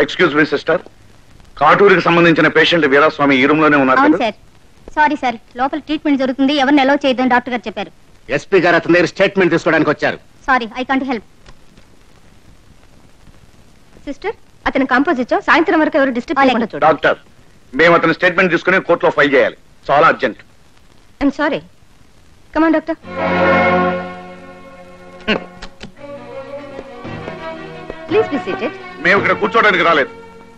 Excuse me sister, కాటూరుకి సంబంధించిన patient Veeraswamy ఈ room లోనే ఉన్నారు అవును సార్. సారీ సార్, లోపల ట్రీట్మెంట్ జరుగుతుంది, ఎవరిని అలౌ చేయొద్దని డాక్టర్ గారు చెప్పారు. ఎస్పీ గారు అతని దగ్గర స్టేట్మెంట్ తీసుకోవడానికి వచ్చారు. Sorry, I can't help. Sister, అతను కంపోజ్ ఇచ్చా, సాయంత్రం వరకు ఎవరు డిస్టర్బ్ చేయకుండా చూడండి. డాక్టర్, మేము అతని స్టేట్మెంట్ తీసుకుని కోర్టులో ఫైల్ చేయాలి, చాలా urgent. I'm sorry. Come on doctor. Please be seated. మేము ఇక్కడ కూర్చోడానికి రాలేదు,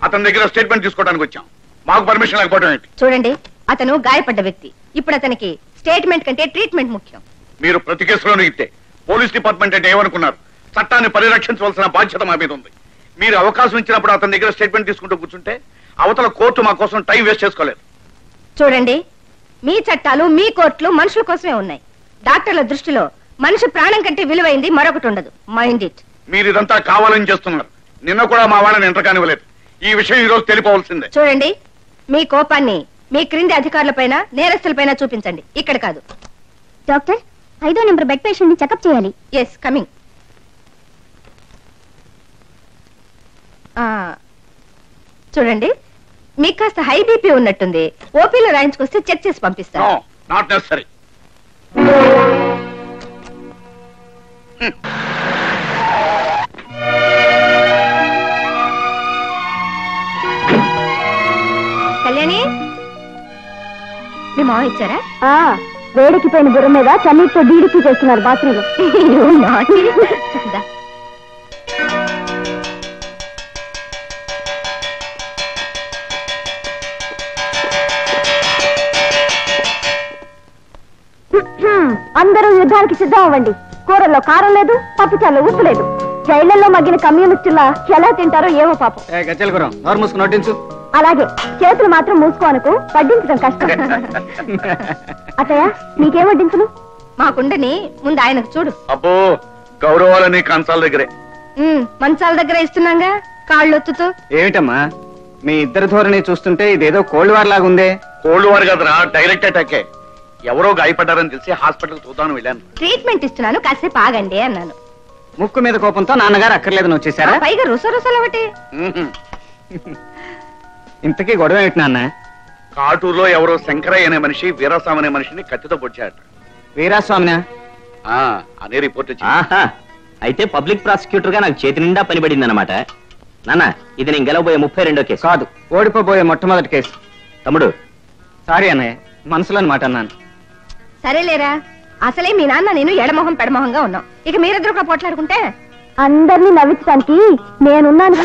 అతని దగ్గర స్టేట్మెంట్ తీసుకోవడానికి వచ్చాం. మాకు పర్మిషన్ లేకపోవడం ఏంటి? చూడండి, అతను గాయపడ్డ వ్యక్తి. ఇప్పుడు అతనికి స్టేట్మెంట్ కంటే ట్రీట్మెంట్ ముఖ్యం. మీరు ప్రతి కేసులోనూ ఇస్తే పోలీస్ డిపార్ట్మెంట్ అంటే ఏమనుకున్నారు? చట్టాన్ని పరిరక్షించవలసిన బాధ్యత మా మీద ఉంది. మీరు అవకాశం ఇచ్చినప్పుడు అతని దగ్గర స్టేట్మెంట్ తీసుకుంటూ కూర్చుంటే అవతల కోర్టు మా కోసం టైం వేస్ట్ చేసుకోలేదు. చూడండి, మీ చట్టాలు మీ కోర్టులు మనుషుల కోసమే ఉన్నాయి. డాక్టర్ల దృష్టిలో మనిషి ప్రాణం కంటే విలువైంది మరొకటి ఉండదు. Mind it. మీరు ఇదంతా కావాలని చేస్తున్నారు. నిన్న కూడా మా వాళ్ళని ఎంటర్ కానివ్వలేదు. ఈ విషయం ఈ రోజు తెలిపవలసిందే. చూడండి, మీ కోపాన్ని మీ క్రింది అధికారులపైన నేరస్తులపైన చూపించండి, ఇక్కడ కాదు. డాక్టర్, 5వ నెంబర్ బెడ్ పేషెంట్ ని చెకప్ చేయాలి. Yes, coming. చూడండి, మీకు కాస్త హై బీపీ ఉన్నట్టుంది. ఓపీలో రాయించుకొస్తే చెక్ చేసి పంపిస్తాను. Not necessary. కళ్యాణి, మీ మావ ఇచ్చారా? వేడికిపోయిన బుర్ర మీద చన్నీటితో డీడికి చేస్తున్నారు బాత్రూంలో. అందరూ యుద్ధానికి సిద్ధం అవ్వండి. కూరల్లో కారం లేదు, పప్పుచారులో ఉప్పు లేదు. జైళ్లలో మగ్గిన కమ్యూనిస్టులా ఎలా తింటారో ఏమో పాపం. అలాగే, చేతులు మాత్రం మూసుకోనుకు, వడ్డించడం కష్టం. అత్తయ్య, నీకేం వడ్డించను? మాకుండని ముందు ఆయనకు చూడు. అబ్బో, గౌరవాలని కంచాల దగ్గరే. మంచాల దగ్గర ఇస్తున్నాగా, కాళ్ళు ఒత్తుతూ. ఏమిటమ్మా మీ ఇద్దరు ధోరణి చూస్తుంటే ఇదేదో కోల్డ్ వార్ లాగా ఉందే. కోల్డ్ వార్ కదరా, డైరెక్ట్ అటాకే. ఎవరో గాయపడ్డారని తెలిసి హాస్పిటల్ చూద్దామని వెళ్ళాను. ట్రీట్మెంట్ ఇస్తున్నాను, కాసేపు ఆగండి అన్నాను. ముక్కు మీద కోపంతో నాన్నగారు అక్కర్లేదని వచ్చేసారా? పైగా రుసరుసలు ఒకటి. ఇంతకీ గొడవ ఏమిటి నాన్న? కాటూరులో ఎవరో శంకరయ్య అనే మనిషి వీరాస్వామి అనే మనిషిని కత్తితో పొడిచాట. వీరాస్వామినా? అనే రిపోర్ట్ వచ్చింది. అయితే పబ్లిక్ ప్రాసిక్యూటర్ గా నాకు చేతి నిండా పనిపడింది అనమాట. నాన్న, ఇది నేను గెలవబోయే 32వ కేసు కాదు, ఓడిపోబోయే మొట్టమొదటి కేసు. తమ్ముడు, సారీ అన్నయ్య, మనసులో మాట అన్నాను. సరేలేరా, అసలే మీ నాన్న నేను ఎడమొహం పెడమొహంగా ఉన్నాం. ఇక మీరిద్దరు కూడా పోట్లాడుకుంటే అందరినీ నవ్వించడానికి నేనున్నాను.